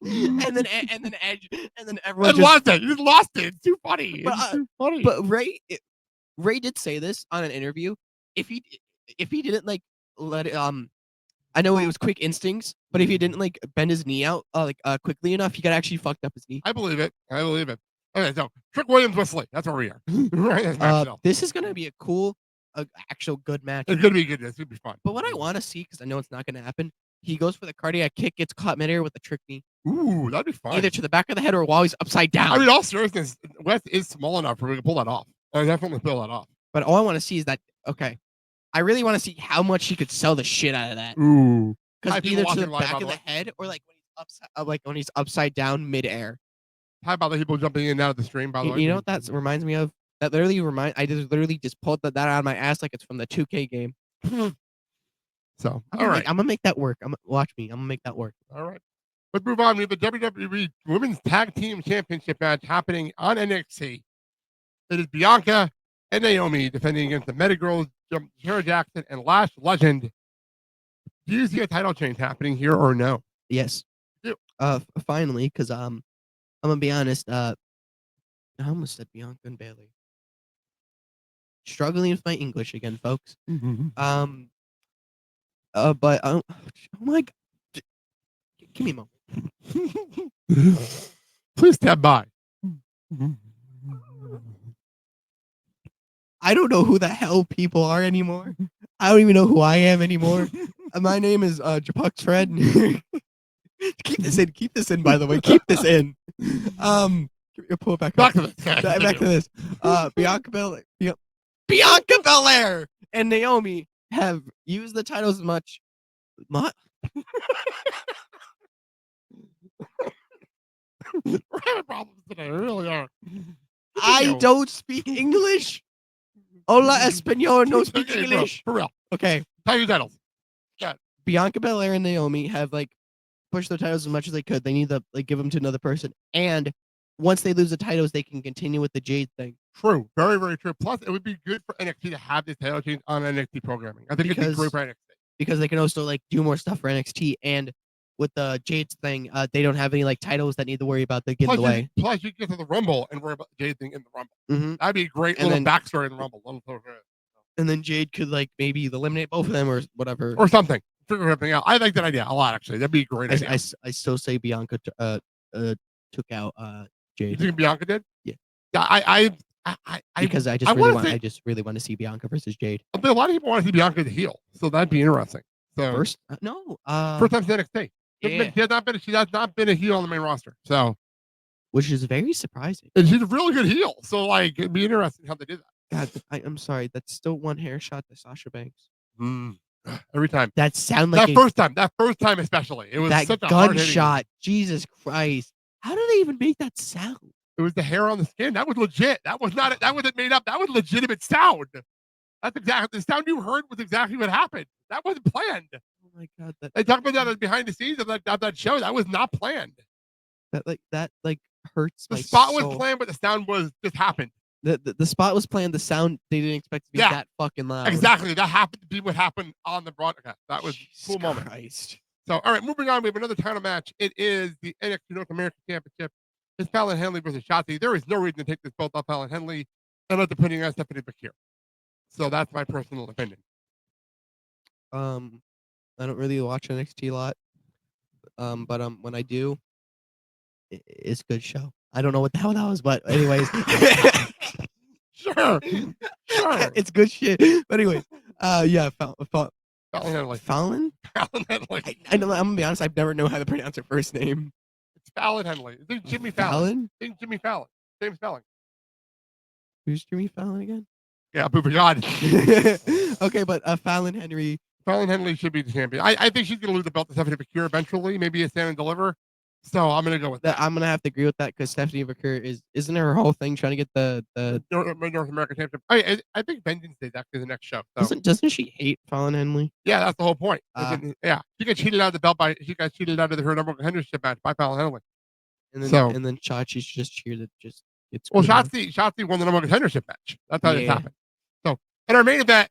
[SPEAKER 4] and then Edge, and then everyone just
[SPEAKER 3] lost it. You just lost it. It's too funny.
[SPEAKER 4] But,
[SPEAKER 3] It's too funny.
[SPEAKER 4] But Ray did say this on an interview. If he didn't like let it, I know it was quick instincts, but if he didn't like bend his knee out quickly enough, he could actually fucked up his knee.
[SPEAKER 3] I believe it. Okay, so Trick Williams Wesley. That's where we are. Right,
[SPEAKER 4] this is gonna be a cool, actual good match.
[SPEAKER 3] it's gonna be good. It's gonna be fun.
[SPEAKER 4] But what I want to see, because I know it's not gonna happen, he goes for the cardiac kick, gets caught midair with the trick knee,
[SPEAKER 3] Ooh, that'd be fun.
[SPEAKER 4] either to the back of the head or while he's upside down.
[SPEAKER 3] I mean, all seriousness, West is small enough for me to pull that off. I definitely pull that off.
[SPEAKER 4] But all I want to see is that. Okay, I really want to see how much he could sell the shit out of that.
[SPEAKER 3] Ooh.
[SPEAKER 4] Because
[SPEAKER 3] Hi, people
[SPEAKER 4] either to the
[SPEAKER 3] watching live,
[SPEAKER 4] back
[SPEAKER 3] by
[SPEAKER 4] of
[SPEAKER 3] the
[SPEAKER 4] the
[SPEAKER 3] way.
[SPEAKER 4] head or like when he's upside, upside down midair.
[SPEAKER 3] How about the people jumping in and out of the stream, by the way?
[SPEAKER 4] You know what that reminds me of? That literally I just literally just pulled that out of my ass like it's from the 2K game.
[SPEAKER 3] So, all right.
[SPEAKER 4] I'm gonna make that work. Watch me. I'm gonna make that work.
[SPEAKER 3] All right. Let's move on. We have the WWE Women's Tag Team Championship match happening on NXT. It is Bianca and Naomi defending against the Meta Girls, Sarah Jackson, and Lash Legend. Do you see a title change happening here or no?
[SPEAKER 4] Yes.
[SPEAKER 3] You.
[SPEAKER 4] Finally, because I'm gonna be honest. I almost said Bianca and Bailey. Struggling with my English again, folks. But oh my god, give me a moment.
[SPEAKER 3] Please stand by.
[SPEAKER 4] I don't know who the hell people are anymore. I don't even know who I am anymore. My name is Japux Fred. Keep this in, by the way. Keep this in. Pull it back up. Back to this. Bianca Belair and Naomi have used the titles as much.
[SPEAKER 3] We're having problems today. We really are.
[SPEAKER 4] I don't speak English. Hola Espanol, no speak
[SPEAKER 3] Okay,
[SPEAKER 4] English.
[SPEAKER 3] For real.
[SPEAKER 4] Okay.
[SPEAKER 3] Tell your titles.
[SPEAKER 4] Bianca Belair and Naomi have like pushed their titles as much as they could. They need to like give them to another person. And once they lose the titles, they can continue with the Jade thing.
[SPEAKER 3] True. Very, very true. Plus, it would be good for NXT to have this title change on NXT programming. I think it'd be great for NXT.
[SPEAKER 4] Because they can also like do more stuff for NXT. And with the Jade thing, they don't have any like titles that need to worry about. They give away.
[SPEAKER 3] Plus, you get to the Rumble and worry about the Jade thing in the Rumble.
[SPEAKER 4] Mm-hmm.
[SPEAKER 3] That'd be a great
[SPEAKER 4] And
[SPEAKER 3] little
[SPEAKER 4] then-
[SPEAKER 3] backstory in the Rumble.
[SPEAKER 4] And then Jade could like maybe eliminate both of them or whatever.
[SPEAKER 3] Or something. Figure something out. I like that idea a lot, actually. That'd be a great idea.
[SPEAKER 4] I still say Bianca took out
[SPEAKER 3] You
[SPEAKER 4] Jade.
[SPEAKER 3] think Bianca did?
[SPEAKER 4] Yeah.
[SPEAKER 3] I
[SPEAKER 4] because I just really want to see Bianca versus Jade.
[SPEAKER 3] a lot of people want to see Bianca the heel, so that'd be interesting. So
[SPEAKER 4] First time in
[SPEAKER 3] NXT.
[SPEAKER 4] Yeah.
[SPEAKER 3] She has not been a heel on the main roster. So,
[SPEAKER 4] which is very surprising.
[SPEAKER 3] and she's a really good heel. So, like, it'd be interesting how they do that.
[SPEAKER 4] God, I'm sorry. That's still one hair shot to Sasha Banks.
[SPEAKER 3] Every time.
[SPEAKER 4] That sound like
[SPEAKER 3] That first time especially. It was
[SPEAKER 4] that
[SPEAKER 3] such a hard-hitting-
[SPEAKER 4] gunshot. Jesus Christ! How do they even make that sound?
[SPEAKER 3] It was the hair on the skin. That was legit. That wasn't made up. That was legitimate sound. That's exactly the sound you heard was exactly what happened. That wasn't planned.
[SPEAKER 4] Oh my God!
[SPEAKER 3] They talked about that as behind the scenes of that show. That was not planned.
[SPEAKER 4] That hurts.
[SPEAKER 3] The
[SPEAKER 4] my
[SPEAKER 3] spot
[SPEAKER 4] soul.
[SPEAKER 3] was planned, but the sound was just happened.
[SPEAKER 4] The spot was planned. The sound they didn't expect to be
[SPEAKER 3] Yeah.
[SPEAKER 4] that fucking loud.
[SPEAKER 3] Exactly. That happened to be what happened on the broadcast. That was a
[SPEAKER 4] Jesus
[SPEAKER 3] cool moment.
[SPEAKER 4] Christ.
[SPEAKER 3] So, all right, moving on. We have another title match. It is the NXT North American Championship. It's Fallon Henley versus Shotzi. There is no reason to take this belt off Fallon Henley unless they're putting on Stephanie McKeer. So that's my personal opinion.
[SPEAKER 4] I don't really watch NXT a lot. But when I do, it's a good show. I don't know what the hell that was, but anyways.
[SPEAKER 3] Sure. Sure.
[SPEAKER 4] It's good shit. But anyways, yeah,
[SPEAKER 3] Fallon Henley.
[SPEAKER 4] Fallon?
[SPEAKER 3] Fallon Henley.
[SPEAKER 4] I'm gonna be honest, I've never known how to pronounce her first name.
[SPEAKER 3] It's Fallon Henley. I think Jimmy Fallon. I think Jimmy Fallon. Same spelling.
[SPEAKER 4] Who's Jimmy Fallon again?
[SPEAKER 3] Yeah, but God.
[SPEAKER 4] Okay, but Fallon Henry.
[SPEAKER 3] Fallon Henley should be the champion. I think she's going to lose the belt to Stephanie McCure eventually, maybe a stand and deliver. So I'm going to go with that.
[SPEAKER 4] I'm gonna have to agree with that because Stephanie McCure isn't her whole thing trying to get the
[SPEAKER 3] North American Championship. I think Vengeance Day is actually the next show. So.
[SPEAKER 4] Doesn't she hate Fallon Henley?
[SPEAKER 3] Yeah, that's the whole point. Yeah, she got cheated out of the belt she got cheated out of her number one contendership match by Fallon Henley.
[SPEAKER 4] And then Chachi's just cheered it.
[SPEAKER 3] Well, Shotzi won the number one contendership match. That's how this happened. So, in our main event,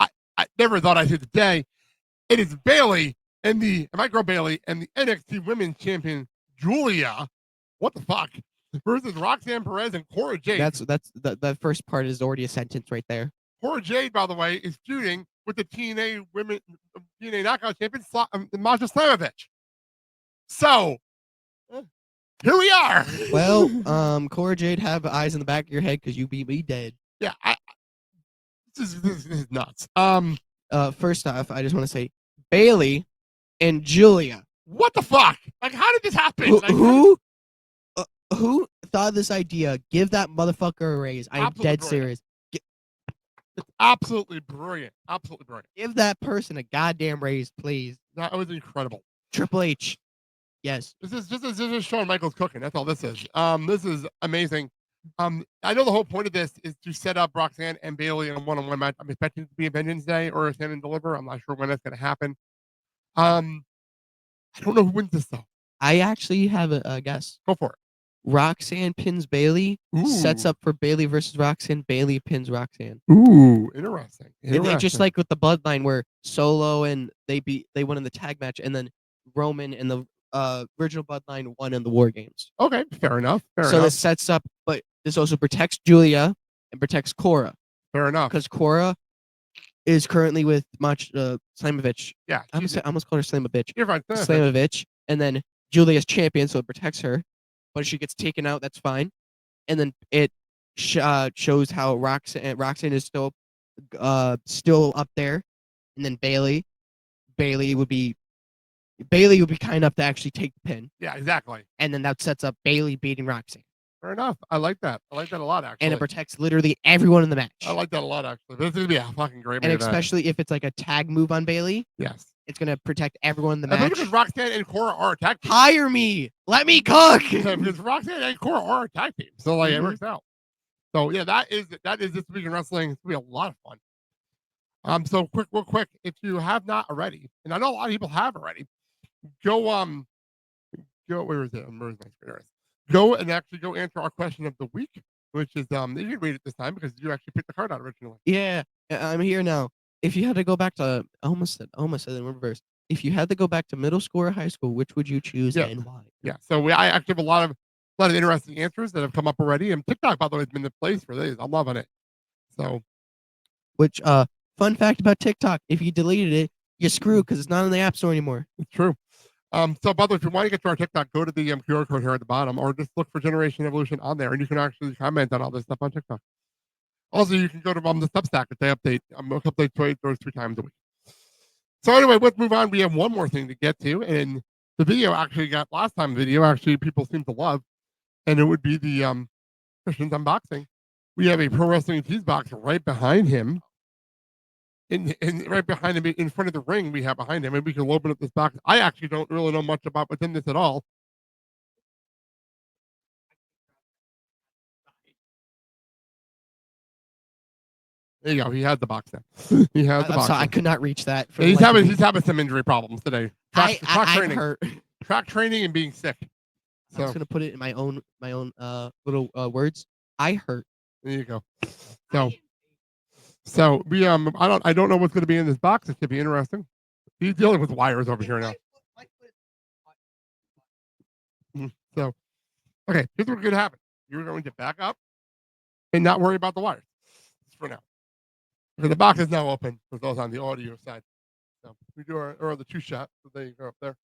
[SPEAKER 3] I never thought I'd see the day. It is Bayley and my girl Bayley and the NXT Women's Champion Julia. What the fuck? Versus Roxanne Perez and Cora Jade.
[SPEAKER 4] That first part is already a sentence right there.
[SPEAKER 3] Cora Jade, by the way, is feuding with the TNA Knockout Champion Masha Slamovich. So here we are.
[SPEAKER 4] Well, Cora Jade, have eyes in the back of your head because you beat me dead.
[SPEAKER 3] Yeah, this is nuts.
[SPEAKER 4] First off, I just want to say Bayley and Julia.
[SPEAKER 3] What the fuck? Like, how did this happen?
[SPEAKER 4] Who thought of this idea? Give that motherfucker a raise. I'm dead serious.
[SPEAKER 3] It's absolutely brilliant. Absolutely brilliant.
[SPEAKER 4] Give that person a goddamn raise, please.
[SPEAKER 3] That was incredible.
[SPEAKER 4] Triple H. Yes.
[SPEAKER 3] This is Shawn Michaels cooking. That's all this is. This is amazing. I know the whole point of this is to set up Roxanne and Bayley in a one-on-one match. I'm expecting it to be a Vengeance Day or a Stand and Deliver. I'm not sure when that's going to happen. I don't know who wins this though.
[SPEAKER 4] I actually have a guess.
[SPEAKER 3] Go for it.
[SPEAKER 4] Roxanne pins Bayley, sets up for Bayley versus Roxanne. Bayley pins Roxanne.
[SPEAKER 3] Ooh, interesting.
[SPEAKER 4] It's just like with the Bloodline where Solo and they won in the tag match, and then Roman and the original Bloodline won in the War Games.
[SPEAKER 3] Okay, fair enough.
[SPEAKER 4] So this sets up, but this also protects Julia and protects Cora.
[SPEAKER 3] Fair enough.
[SPEAKER 4] Because Cora is currently with Slamovich.
[SPEAKER 3] Yeah.
[SPEAKER 4] I almost called her Slamovich.
[SPEAKER 3] You're fine.
[SPEAKER 4] Slamovich. And then Julia's champion, so it protects her. But if she gets taken out, that's fine. And then it shows how Roxanne is still up there. And then Bayley would be kind enough to actually take the pin.
[SPEAKER 3] Yeah, exactly.
[SPEAKER 4] And then that sets up Bayley beating Roxanne.
[SPEAKER 3] Fair enough. I like that. I like that a lot, actually.
[SPEAKER 4] And it protects literally everyone in the match.
[SPEAKER 3] I like that a lot, actually. This is going to be a fucking great
[SPEAKER 4] match. And especially if it's like a tag move on Bayley.
[SPEAKER 3] Yes.
[SPEAKER 4] It's going to protect everyone in the match.
[SPEAKER 3] Because Roxanne and Cora are a tag team.
[SPEAKER 4] Hire me. Let me cook.
[SPEAKER 3] Because Roxanne and Cora are a tag team. So, like, it works out. So, yeah, that is this week in wrestling. It's going to be a lot of fun. So, real quick, if you have not already, and I know a lot of people have already, go, where is it? Where's my screen? Go and actually go answer our question of the week, which is, you can read it this time because you actually picked the card out originally.
[SPEAKER 4] Yeah, I'm here now. If you had to go back to, I almost said in reverse. If you had to go back to middle school or high school, which would you choose and why?
[SPEAKER 3] Yeah, so I actually have a lot of interesting answers that have come up already. And TikTok, by the way, has been the place for these. I'm loving it. So,
[SPEAKER 4] which fun fact about TikTok: if you deleted it, you're screwed because it's not in the App Store anymore.
[SPEAKER 3] It's true. So by the way, if you want to get to our TikTok, go to the QR code here at the bottom, or just look for Generation Evolution on there, and you can actually comment on all this stuff on TikTok. Also, you can go to the Substack if they update. Update 3 times a week. So anyway, let's move on. We have one more thing to get to, and the video actually got last time video. Actually, people seem to love, and it would be the Christian's unboxing. We have a Pro Wrestling Tees box right behind him. Right behind him, in front of the ring, we have behind him, and we can open up this box. I actually don't really know much about what's in this at all. There you go. He has the box now. He has the box.
[SPEAKER 4] Sorry, I could not reach that.
[SPEAKER 3] He's having some injury problems today.
[SPEAKER 4] I'm hurt.
[SPEAKER 3] Track training and being sick.
[SPEAKER 4] So I'm just gonna put it in my own little words. I hurt.
[SPEAKER 3] There you go. So we I don't know what's going to be in this box. It could be interesting. He's dealing with wires over here now. So, okay, here's what's going to happen. You're going to back up and not worry about the wires for now. Because the box is now open for those on the audio side. So we do our other 2-shot. So there you go up there.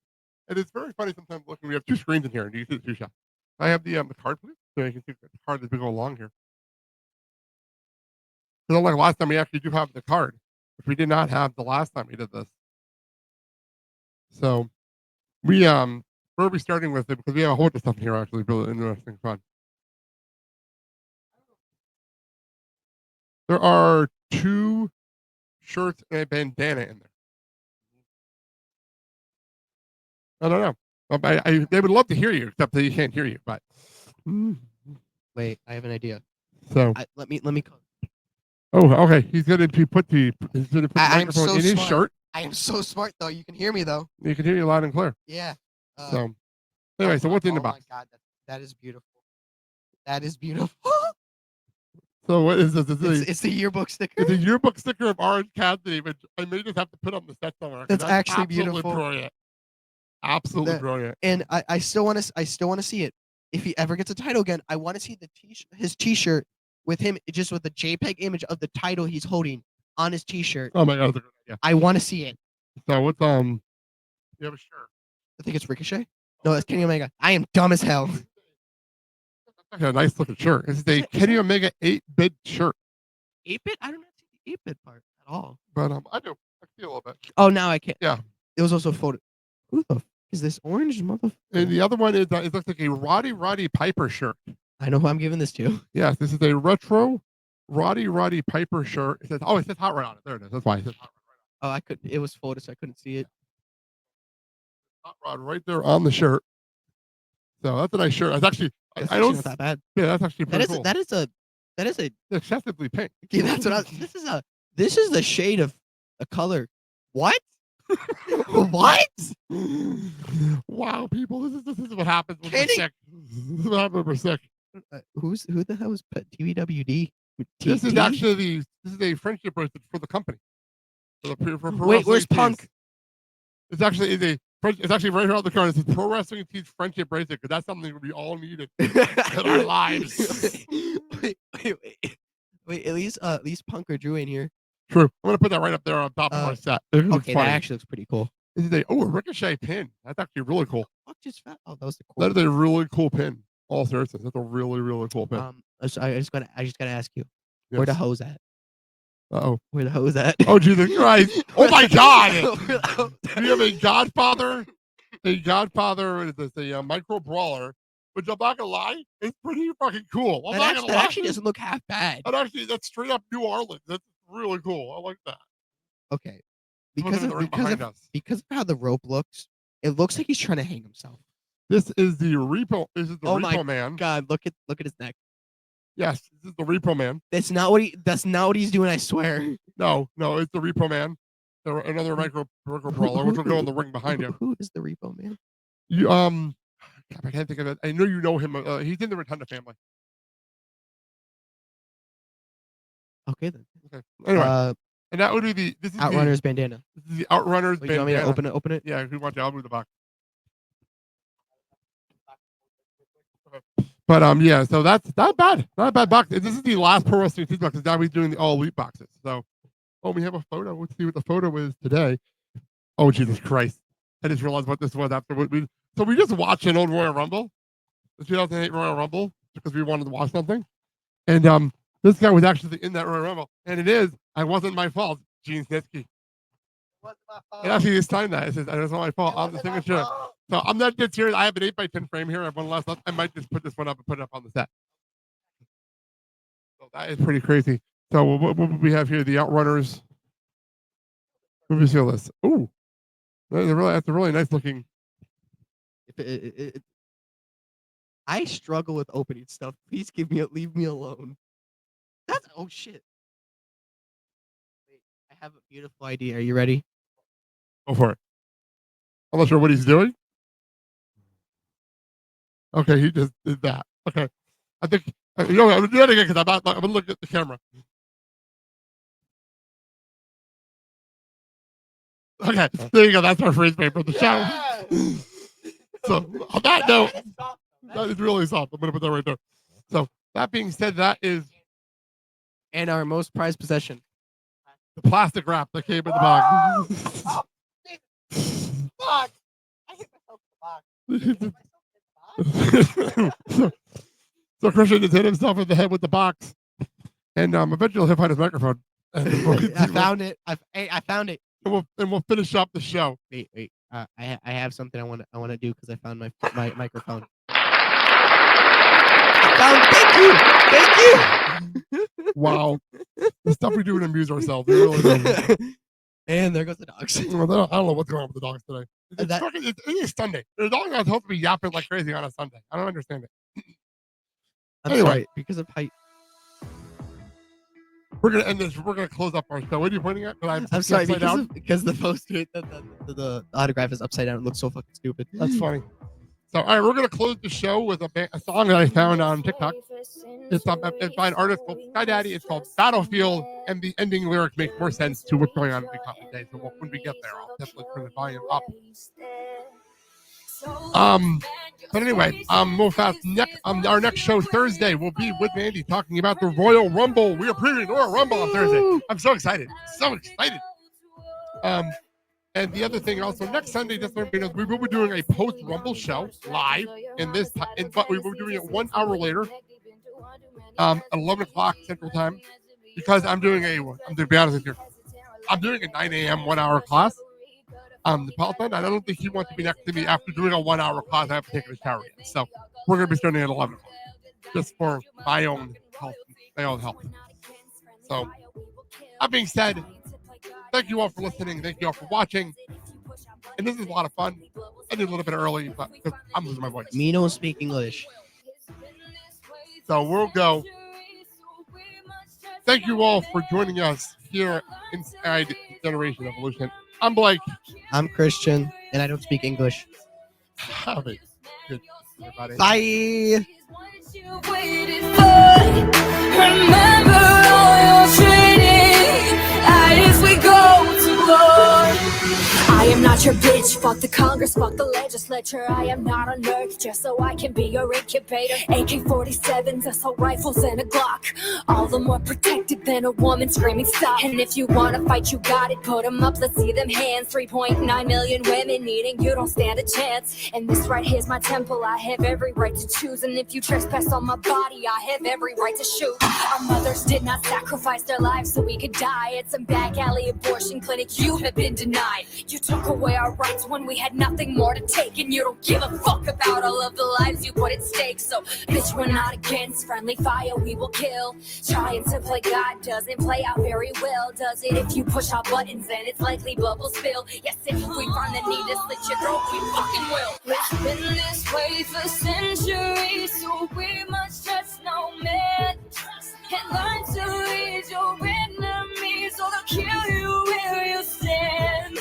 [SPEAKER 3] And it's very funny sometimes looking. We have 2 screens in here. And you see the 2-shot. I have the card, please, so you can see the card as we go along here. Because like last time we actually do have the card, which we did not have the last time we did this. So we where are we starting with it? Because we have a whole bunch of stuff here actually, really interesting, fun. There are 2 shirts and a bandana in there. I don't know. They would love to hear you, except that you can't hear you. But
[SPEAKER 4] Wait, I have an idea.
[SPEAKER 3] so
[SPEAKER 4] Let me.
[SPEAKER 3] oh, okay. He's gonna put the
[SPEAKER 4] I'm
[SPEAKER 3] microphone
[SPEAKER 4] so
[SPEAKER 3] in his
[SPEAKER 4] smart.
[SPEAKER 3] shirt.
[SPEAKER 4] I am so smart though. You can hear me though.
[SPEAKER 3] You can hear you loud and clear.
[SPEAKER 4] Yeah.
[SPEAKER 3] So anyway, so what's in the box?
[SPEAKER 4] Oh my god, that is beautiful. That is beautiful.
[SPEAKER 3] So what is this?
[SPEAKER 4] It's the yearbook sticker.
[SPEAKER 3] It's a yearbook sticker of Orange Cassidy, which I may just have to put on the set somewhere. 'Cause
[SPEAKER 4] That's actually
[SPEAKER 3] absolutely
[SPEAKER 4] beautiful.
[SPEAKER 3] Brilliant. Absolutely
[SPEAKER 4] That-
[SPEAKER 3] brilliant.
[SPEAKER 4] And I still want to see it. If he ever gets a title again, I want to see his T-shirt with him, just with the JPEG image of the title he's holding on his T-shirt.
[SPEAKER 3] Oh my god, that's a good idea.
[SPEAKER 4] I want to see it.
[SPEAKER 3] So what's you have a shirt?
[SPEAKER 4] I think it's Ricochet. No, it's Kenny Omega. I am dumb as hell.
[SPEAKER 3] That's a nice looking shirt. This is a Kenny Omega 8-bit shirt.
[SPEAKER 4] 8-bit? I don't see the 8-bit part at all.
[SPEAKER 3] But I do. I feel a little bit.
[SPEAKER 4] Oh, now I can't.
[SPEAKER 3] Yeah.
[SPEAKER 4] It was also photo. Who the f- is this orange motherfucker?
[SPEAKER 3] And the other one is it looks like a Roddy Piper shirt.
[SPEAKER 4] I know who I'm giving this to.
[SPEAKER 3] Yes, this is a retro Roddy Piper shirt. It says Hot Rod on it. There it is. That's why it says Hot Rod.
[SPEAKER 4] Oh, I could. It was photo, so I couldn't see it.
[SPEAKER 3] Hot Rod right there on the shirt. So that's a nice shirt. It's actually
[SPEAKER 4] That's
[SPEAKER 3] I
[SPEAKER 4] actually
[SPEAKER 3] don't.
[SPEAKER 4] not that bad.
[SPEAKER 3] Yeah, that's actually pretty cool.
[SPEAKER 4] That is a.
[SPEAKER 3] Excessively pink.
[SPEAKER 4] Yeah, that's what I. This is the shade of a color. What? What?
[SPEAKER 3] Wow, people, this is what happens when we're
[SPEAKER 4] Kenny-
[SPEAKER 3] sick. This is what happens when we're sick.
[SPEAKER 4] Who the hell is TWD?
[SPEAKER 3] This is actually a friendship bracelet for the company. For
[SPEAKER 4] Wait, where's
[SPEAKER 3] Wrestling
[SPEAKER 4] Punk?
[SPEAKER 3] Tees. It's actually right here on the card. It says Pro Wrestling Tees friendship bracelet because that's something we all needed in our lives.
[SPEAKER 4] Wait, at least Punk or Drew in here.
[SPEAKER 3] True. I'm gonna put that right up there on top of our set. It looks
[SPEAKER 4] Okay,
[SPEAKER 3] funny.
[SPEAKER 4] that actually looks pretty cool.
[SPEAKER 3] This is a Ricochet pin. That's actually really cool.
[SPEAKER 4] Fuck, just fat. Oh, that was the cool.
[SPEAKER 3] That is a really cool pin. All seriousness, that's a really cool pin.
[SPEAKER 4] So I just gotta ask you, where the hose at?
[SPEAKER 3] Uh-oh.
[SPEAKER 4] Where the hose at?
[SPEAKER 3] Oh, Jesus Christ. Oh, my God.
[SPEAKER 4] Where the hose at?
[SPEAKER 3] We have a Godfather, what is this, a micro brawler, which I'm not going to lie, it's pretty fucking cool. I'm not going to
[SPEAKER 4] That
[SPEAKER 3] lie.
[SPEAKER 4] actually doesn't look half bad.
[SPEAKER 3] That's straight up New Orleans. That's really cool. I like that.
[SPEAKER 4] Okay,
[SPEAKER 3] Look at the ring behind us.
[SPEAKER 4] because of how the rope looks, it looks like he's trying to hang himself.
[SPEAKER 3] This is the Repo. This is the
[SPEAKER 4] Oh
[SPEAKER 3] Repo
[SPEAKER 4] my
[SPEAKER 3] Man.
[SPEAKER 4] God, look at his neck.
[SPEAKER 3] Yes, this is the Repo Man.
[SPEAKER 4] That's not what he's doing. I swear.
[SPEAKER 3] No, it's the Repo Man. Another micro brawler, which will go in the ring behind him.
[SPEAKER 4] Who is the Repo Man?
[SPEAKER 3] You God, I can't think of it. I know you know him. He's in the Rotunda family.
[SPEAKER 4] Okay then.
[SPEAKER 3] Okay. Anyway, and that would be this is
[SPEAKER 4] Outrunners bandana.
[SPEAKER 3] This is the Outrunners
[SPEAKER 4] Wait, you want me to
[SPEAKER 3] bandana.
[SPEAKER 4] open it?
[SPEAKER 3] Yeah, if you want to, I'll move the box. But yeah, so that's not bad. Not a bad box. This is the last Pro Wrestling Tees box. Now he's doing the all elite boxes. So, we have a photo. Let's see what the photo is today. Oh, Jesus Christ! I just realized what this was after we just watched an old Royal Rumble, the 2008 Royal Rumble, because we wanted to watch something, and this guy was actually in that Royal Rumble, and I wasn't my fault, Gene Snitsky. And actually, he signed that. It says, "It was not my fault." On the signature. So I'm not dead serious. I have an 8x10 frame here. I have one last left. I might just put this one up and put it up on the set. So that is pretty crazy. So what we have here? The Outrunners. Let me see this. Ooh, that's a really nice looking.
[SPEAKER 4] I struggle with opening stuff. Please leave me alone. Oh shit. Wait, I have a beautiful idea. Are you ready?
[SPEAKER 3] Go for it. I'm not sure what he's doing. Okay, he just did that. Okay, I think I'm gonna do that again because I'm gonna look at the camera. Okay, there you go. That's our freeze frame for the show. So on that note, that is really soft. I'm gonna put that right there. So that being said, that is
[SPEAKER 4] And our most prized possession.
[SPEAKER 3] the plastic wrap that came in the box.
[SPEAKER 4] Fuck! I hit myself in the box.
[SPEAKER 3] So Christian just hit himself in the head with the box. And eventually he'll find his microphone. And
[SPEAKER 4] I found it. I found it.
[SPEAKER 3] And we'll finish up the show.
[SPEAKER 4] Wait. I have something I want to do because I found my microphone. Thank you.
[SPEAKER 3] Wow. The stuff we do to amuse ourselves. We really do.
[SPEAKER 4] And there goes the dogs.
[SPEAKER 3] Well, I don't know what's going on with the dogs today.
[SPEAKER 4] That-
[SPEAKER 3] It is Sunday. The dogs are supposed to be yapping like crazy on a Sunday. I don't understand it.
[SPEAKER 4] I'm
[SPEAKER 3] Anyway.
[SPEAKER 4] sorry, because of height.
[SPEAKER 3] We're gonna end this. We're gonna close up our show. What are you pointing at?
[SPEAKER 4] I'm sorry
[SPEAKER 3] upside
[SPEAKER 4] because the poster, the autograph is upside down. It looks so fucking stupid.
[SPEAKER 3] That's funny. So, all right, we're gonna close the show with a song that I found on TikTok. It's by an artist called Sky Daddy. It's called Battlefield, and the ending lyrics make more sense to what's going on in the Big Top today. So when we get there, I'll definitely turn the volume up. But anyway, real fast. Our next show Thursday will be with Mandy talking about the Royal Rumble. We are previewing the Royal Rumble on Thursday. I'm so excited, And the other thing also, next Sunday, just so we will be doing a post-Rumble show live but we will be doing it 1 hour later, at 11 o'clock Central Time, because I'm to be honest with you, I'm doing a 9 a.m. 1 hour class. The Peloton, I don't think he wants to be next to me after doing a 1 hour class. I haven't taken a shower yet. So we're going to be starting at 11 o'clock, just for my own health. So that being said, thank you all for listening. Thank you all for watching. And this is a lot of fun. I did a little bit early, but because I'm losing my voice.
[SPEAKER 4] Me don't speak English.
[SPEAKER 3] So we'll go. Thank you all for joining us here inside Generation Evolution. I'm Blake.
[SPEAKER 4] I'm Christian, and I don't speak English.
[SPEAKER 3] Have it good, everybody.
[SPEAKER 4] Bye.
[SPEAKER 5] Remember all your training as we go to war. I am not your bitch, fuck the Congress, fuck the legislature. I am not a nerd, just so I can be your incubator. AK-47s, assault rifles, and a Glock. All the more protected than a woman screaming stop. And if you wanna fight, you got it, put them up, let's see them hands. 3.9 million women needing you, don't stand a chance. And this right here's my temple, I have every right to choose. And if you trespass on my body, I have every right to shoot. Our mothers did not sacrifice their lives so we could die at some back alley abortion clinic. You have been denied. You took away our rights when we had nothing more to take, and you don't give a fuck about all of the lives you put at stake. So, bitch, we're not against friendly fire, we will kill. Trying to play God doesn't play out very well, does it? If you push our buttons, then it's likely bubbles spill. Yes, if we find the need to slit your throat, we fucking will. It's been this way for centuries, so we must trust no man. And learn to read your enemies, or they'll kill you where you stand.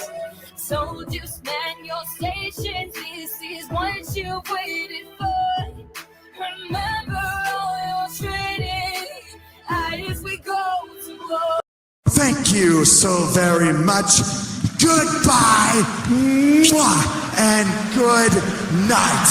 [SPEAKER 5] So just man your station, this is what you waited for. Remember all your training as we go to war.
[SPEAKER 7] Thank you so very much. Goodbye. Mwah, and good night.